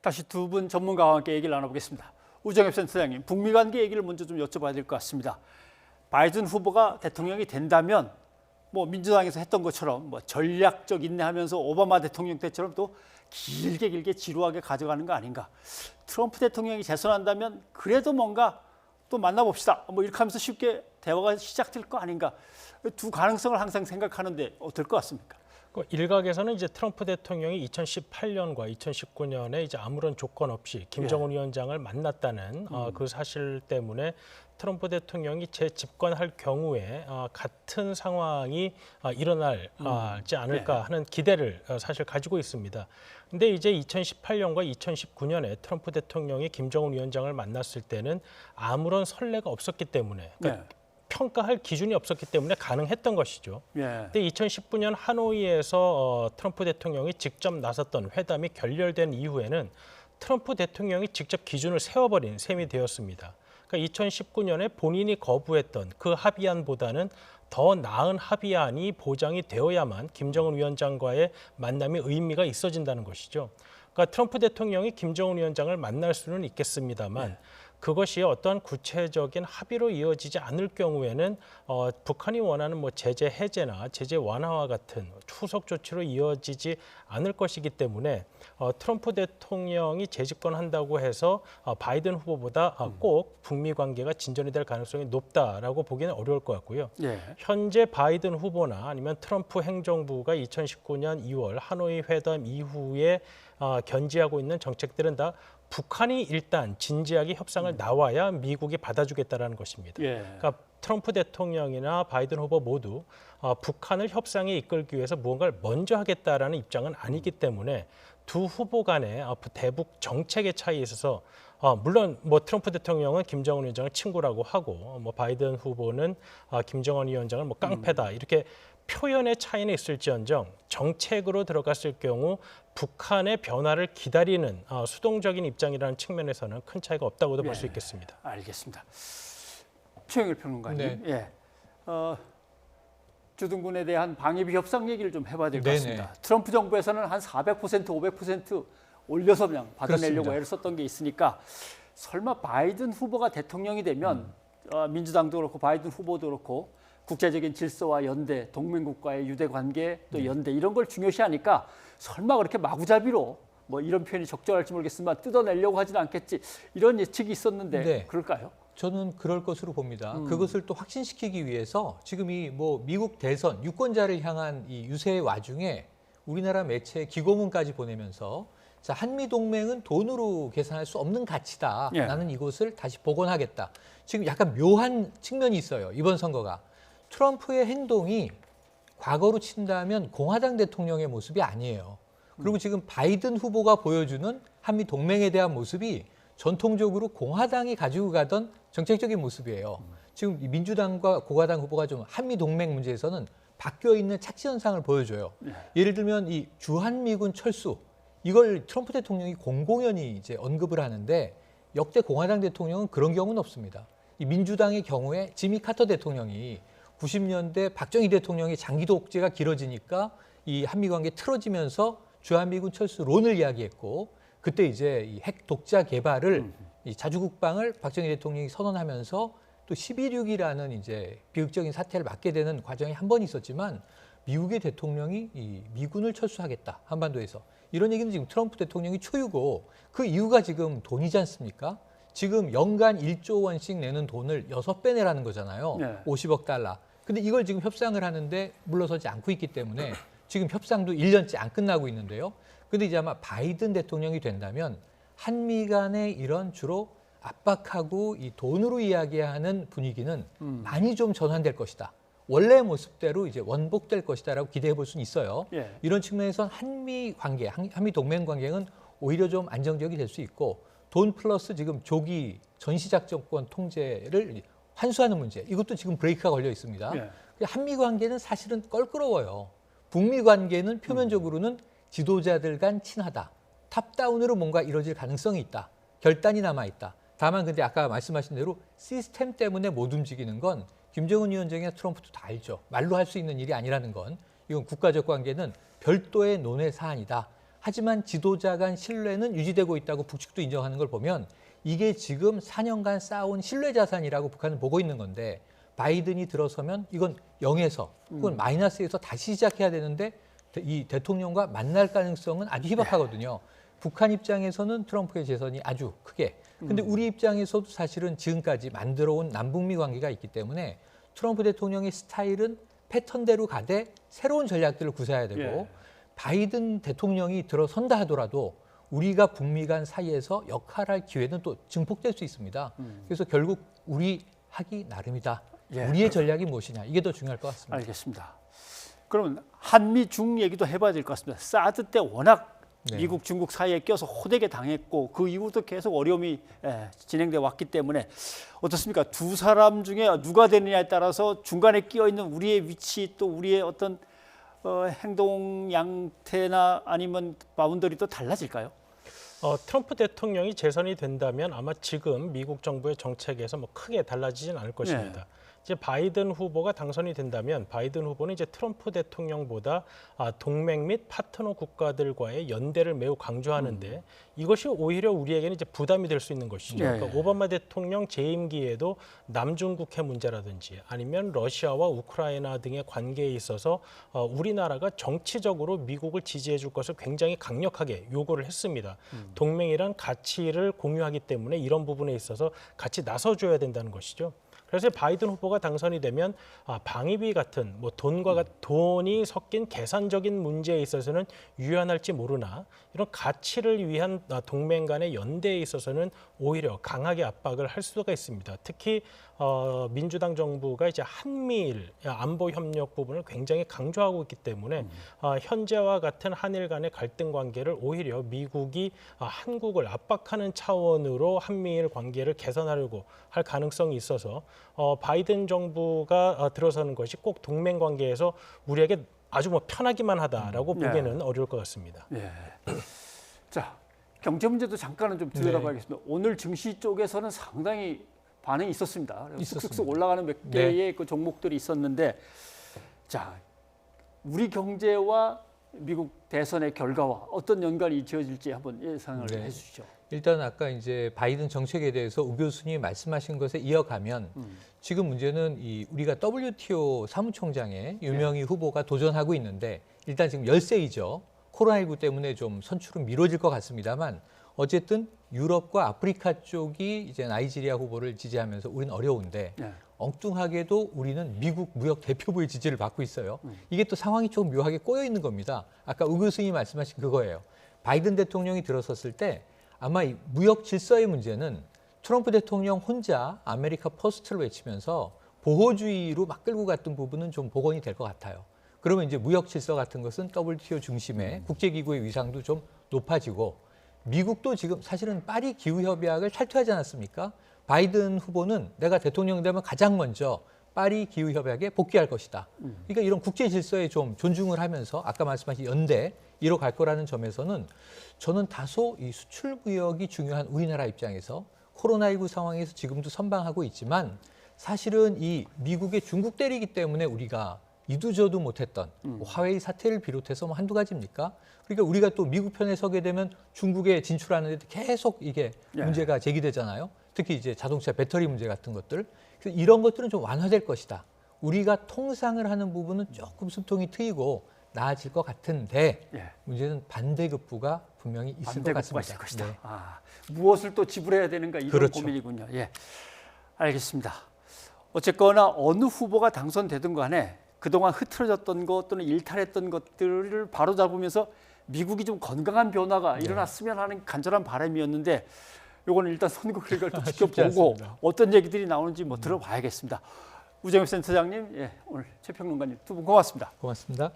다시 두 분 전문가와 함께 얘기를 나눠보겠습니다. 우정엽 센터장님, 북미 관계 얘기를 먼저 좀 여쭤봐야 될 것 같습니다. 바이든 후보가 대통령이 된다면 뭐 민주당에서 했던 것처럼 뭐 전략적 인내하면서 오바마 대통령 때처럼 또 길게 지루하게 가져가는 거 아닌가. 트럼프 대통령이 재선한다면 그래도 뭔가 또 만나봅시다. 뭐 이렇게 하면서 쉽게 대화가 시작될 거 아닌가. 두 가능성을 항상 생각하는데 어떨 것 같습니까? 일각에서는 이제 트럼프 대통령이 2018년과 2019년에 이제 아무런 조건 없이 김정은 위원장을 만났다는 그 사실 때문에 트럼프 대통령이 재집권할 경우에 같은 상황이 일어나지 않을까 하는 기대를 사실 가지고 있습니다. 근데 이제 2018년과 2019년에 트럼프 대통령이 김정은 위원장을 만났을 때는 아무런 선례가 없었기 때문에 그러니까 평가할 기준이 없었기 때문에 가능했던 것이죠. 근데 2019년 하노이에서 트럼프 대통령이 직접 나섰던 회담이 결렬된 이후에는 트럼프 대통령이 직접 기준을 세워버린 셈이 되었습니다. 그러니까 2019년에 본인이 거부했던 그 합의안보다는 더 나은 합의안이 보장이 되어야만 김정은 위원장과의 만남이 의미가 있어진다는 것이죠. 그러니까 트럼프 대통령이 김정은 위원장을 만날 수는 있겠습니다만 그것이 어떠한 구체적인 합의로 이어지지 않을 경우에는 북한이 원하는 뭐 제재 해제나 제재 완화와 같은 후속 조치로 이어지지 않을 것이기 때문에 트럼프 대통령이 재집권한다고 해서 바이든 후보보다 꼭 북미 관계가 진전이 될 가능성이 높다라고 보기는 어려울 것 같고요. 현재 바이든 후보나 아니면 트럼프 행정부가 2019년 2월 하노이 회담 이후에 견지하고 있는 정책들은 다 북한이 일단 진지하게 협상을 나와야 미국이 받아주겠다라는 것입니다. 그러니까 트럼프 대통령이나 바이든 후보 모두 북한을 협상에 이끌기 위해서 무언가를 먼저 하겠다라는 입장은 아니기 때문에 두 후보 간의 대북 정책의 차이에 있어서 물론 뭐 트럼프 대통령은 김정은 위원장을 친구라고 하고 뭐 바이든 후보는 김정은 위원장을 뭐 깡패다 이렇게 표현의 차이는 있을지언정 정책으로 들어갔을 경우 북한의 변화를 기다리는 수동적인 입장이라는 측면에서는 큰 차이가 없다고도 볼 수 있겠습니다. 알겠습니다. 최영일 평론가님, 주둔군에 대한 방위비 협상 얘기를 좀 해봐야 될 것 같습니다. 트럼프 정부에서는 한 400%, 500% 올려서 그냥 받아내려고 애를 썼던 게 있으니까 설마 바이든 후보가 대통령이 되면 민주당도 그렇고 바이든 후보도 그렇고 국제적인 질서와 연대, 동맹국과의 유대 관계, 또 연대 이런 걸 중요시하니까 설마 그렇게 마구잡이로 뭐 이런 표현이 적절할지 모르겠지만 뜯어내려고 하지는 않겠지 이런 예측이 있었는데 그럴까요? 저는 그럴 것으로 봅니다. 그것을 또 확신시키기 위해서 지금 이 뭐 미국 대선 유권자를 향한 이 유세의 와중에 우리나라 매체 기고문까지 보내면서 자, 한미 동맹은 돈으로 계산할 수 없는 가치다. 나는 이것을 다시 복원하겠다. 지금 약간 묘한 측면이 있어요. 이번 선거가. 트럼프의 행동이 과거로 친다면 공화당 대통령의 모습이 아니에요. 그리고 지금 바이든 후보가 보여주는 한미 동맹에 대한 모습이 전통적으로 공화당이 가지고 가던 정책적인 모습이에요. 지금 민주당과 공화당 후보가 좀 한미 동맹 문제에서는 바뀌어 있는 착시 현상을 보여줘요. 예를 들면 이 주한미군 철수 이걸 트럼프 대통령이 공공연히 이제 언급을 하는데 역대 공화당 대통령은 그런 경우는 없습니다. 이 민주당의 경우에 지미 카터 대통령이 90년대 박정희 대통령의 장기 독재가 길어지니까 이 한미 관계 틀어지면서 주한미군 철수론을 이야기했고 그때 이제 이 핵 독자 개발을 이 자주국방을 박정희 대통령이 선언하면서 또 12.6이라는 이제 비극적인 사태를 맞게 되는 과정이 한 번 있었지만 미국의 대통령이 이 미군을 철수하겠다 한반도에서 이런 얘기는 지금 트럼프 대통령이 초유고 그 이유가 지금 돈이지 않습니까? 지금 연간 1조 원씩 내는 돈을 6배 내라는 거잖아요. 50억 달러. 근데 이걸 지금 협상을 하는데 물러서지 않고 있기 때문에 지금 협상도 1년째 안 끝나고 있는데요. 근데 이제 아마 바이든 대통령이 된다면 한미 간의 이런 주로 압박하고 이 돈으로 이야기하는 분위기는 많이 좀 전환될 것이다. 원래 모습대로 이제 원복될 것이다라고 기대해 볼 수는 있어요. 이런 측면에서 한미 관계, 한미 동맹 관계는 오히려 좀 안정적이 될 수 있고 돈 플러스 지금 조기 전시작전권 통제를 환수하는 문제 이것도 지금 브레이크가 걸려 있습니다. 한미 관계는 사실은 껄끄러워요. 북미 관계는 표면적으로는 지도자들 간 친하다. 탑다운으로 뭔가 이루어질 가능성이 있다. 결단이 남아있다. 다만 근데 아까 말씀하신 대로 시스템 때문에 못 움직이는 건 김정은 위원장이나 트럼프도 다 알죠. 말로 할 수 있는 일이 아니라는 건 이건 국가적 관계는 별도의 논의 사안이다. 하지만 지도자 간 신뢰는 유지되고 있다고 북측도 인정하는 걸 보면 이게 지금 4년간 쌓아온 신뢰 자산이라고 북한은 보고 있는 건데 바이든이 들어서면 이건 0에서 혹은 마이너스에서 다시 시작해야 되는데 이 대통령과 만날 가능성은 아주 희박하거든요. 북한 입장에서는 트럼프의 재선이 아주 크게. 근데 우리 입장에서도 사실은 지금까지 만들어온 남북미 관계가 있기 때문에 트럼프 대통령의 스타일은 패턴대로 가되 새로운 전략들을 구사해야 되고 예. 바이든 대통령이 들어선다 하더라도 우리가 북미 간 사이에서 역할할 기회는 또 증폭될 수 있습니다. 그래서 결국 우리 하기 나름이다. 예. 우리의 전략이 무엇이냐. 이게 더 중요할 것 같습니다. 알겠습니다. 그러면 한미 중 얘기도 해봐야 될 것 같습니다. 사드 때 워낙 네. 미국, 중국 사이에 껴서 호되게 당했고 그 이후부터 계속 어려움이 진행돼 왔기 때문에 어떻습니까? 두 사람 중에 누가 되느냐에 따라서 중간에 끼어 있는 우리의 위치 또 우리의 어떤 행동 양태나 아니면 바운더리도 달라질까요? 트럼프 대통령이 재선이 된다면 아마 지금 미국 정부의 정책에서 뭐 크게 달라지진 않을 것입니다. 이제 바이든 후보가 당선이 된다면 바이든 후보는 이제 트럼프 대통령보다 동맹 및 파트너 국가들과의 연대를 매우 강조하는데 이것이 오히려 우리에게는 이제 부담이 될 수 있는 것이죠. 그러니까 오바마 대통령 재임기에도 남중국해 문제라든지 아니면 러시아와 우크라이나 등의 관계에 있어서 우리나라가 정치적으로 미국을 지지해 줄 것을 굉장히 강력하게 요구를 했습니다. 동맹이란 가치를 공유하기 때문에 이런 부분에 있어서 같이 나서줘야 된다는 것이죠. 그래서 바이든 후보가 당선이 되면 방위비 같은 뭐 돈이 섞인 계산적인 문제에 있어서는 유연할지 모르나 이런 가치를 위한 동맹 간의 연대에 있어서는 오히려 강하게 압박을 할 수가 있습니다. 특히 민주당 정부가 이제 한미일 안보 협력 부분을 굉장히 강조하고 있기 때문에 현재와 같은 한일 간의 갈등 관계를 오히려 미국이 한국을 압박하는 차원으로 한미일 관계를 개선하려고 할 가능성이 있어서 바이든 정부가 들어서는 것이 꼭 동맹 관계에서 우리에게 아주 뭐 편하기만 하다라고 보기에는 어려울 것 같습니다. 자, 경제 문제도 잠깐은 좀 들여다봐야겠습니다. 오늘 증시 쪽에서는 상당히 반응이 있었습니다. 쑥쑥 올라가는 몇 개의 그 종목들이 있었는데, 자, 우리 경제와 미국 대선의 결과와 어떤 연관이 지어질지 한번 예상을 해주시죠. 일단 아까 이제 바이든 정책에 대해서 우 교수님이 말씀하신 것에 이어가면 지금 문제는 우리가 WTO 사무총장에 유명희 후보가 도전하고 있는데 일단 지금 열세이죠. 코로나19 때문에 좀 선출은 미뤄질 것 같습니다만 어쨌든 유럽과 아프리카 쪽이 이제 나이지리아 후보를 지지하면서 우리는 어려운데 엉뚱하게도 우리는 미국 무역 대표부의 지지를 받고 있어요. 이게 또 상황이 조금 묘하게 꼬여 있는 겁니다. 아까 우 교수님이 말씀하신 그거예요. 바이든 대통령이 들어섰을 때 아마 이 무역 질서의 문제는 트럼프 대통령 혼자 아메리카 퍼스트를 외치면서 보호주의로 막 끌고 갔던 부분은 좀 복원이 될 것 같아요. 그러면 이제 무역 질서 같은 것은 WTO 중심의 국제기구의 위상도 좀 높아지고 미국도 지금 사실은 파리 기후협약을 탈퇴하지 않았습니까? 바이든 후보는 내가 대통령 되면 가장 먼저 파리 기후협약에 복귀할 것이다. 그러니까 이런 국제 질서에 좀 존중을 하면서 아까 말씀하신 연대 이로 갈 거라는 점에서는 저는 다소 이 수출 무역이 중요한 우리나라 입장에서 코로나19 상황에서 지금도 선방하고 있지만 사실은 이 미국의 중국 때리기 때문에 우리가 이두저두 못했던 화웨이 사태를 비롯해서 뭐 한두 가지입니까? 그러니까 우리가 또 미국 편에 서게 되면 중국에 진출하는 데 계속 이게 문제가 제기되잖아요. 특히 이제 자동차 배터리 문제 같은 것들. 그래서 이런 것들은 좀 완화될 것이다. 우리가 통상을 하는 부분은 조금 숨통이 트이고 나아질 것 같은데 문제는 반대급부가 분명히 있을 것 같습니다. 있을 것이다. 무엇을 또 지불해야 되는가 이런 고민이군요. 알겠습니다. 어쨌거나 어느 후보가 당선되든 간에 그동안 흐트러졌던 것 또는 일탈했던 것들을 바로잡으면서 미국이 좀 건강한 변화가 일어났으면 하는 간절한 바람이었는데 이거는 일단 선거 결과를 또 지켜보고 어떤 얘기들이 나오는지 뭐 들어봐야겠습니다. 우정엽 센터장님, 오늘 최평론가님 두 분 고맙습니다. 고맙습니다.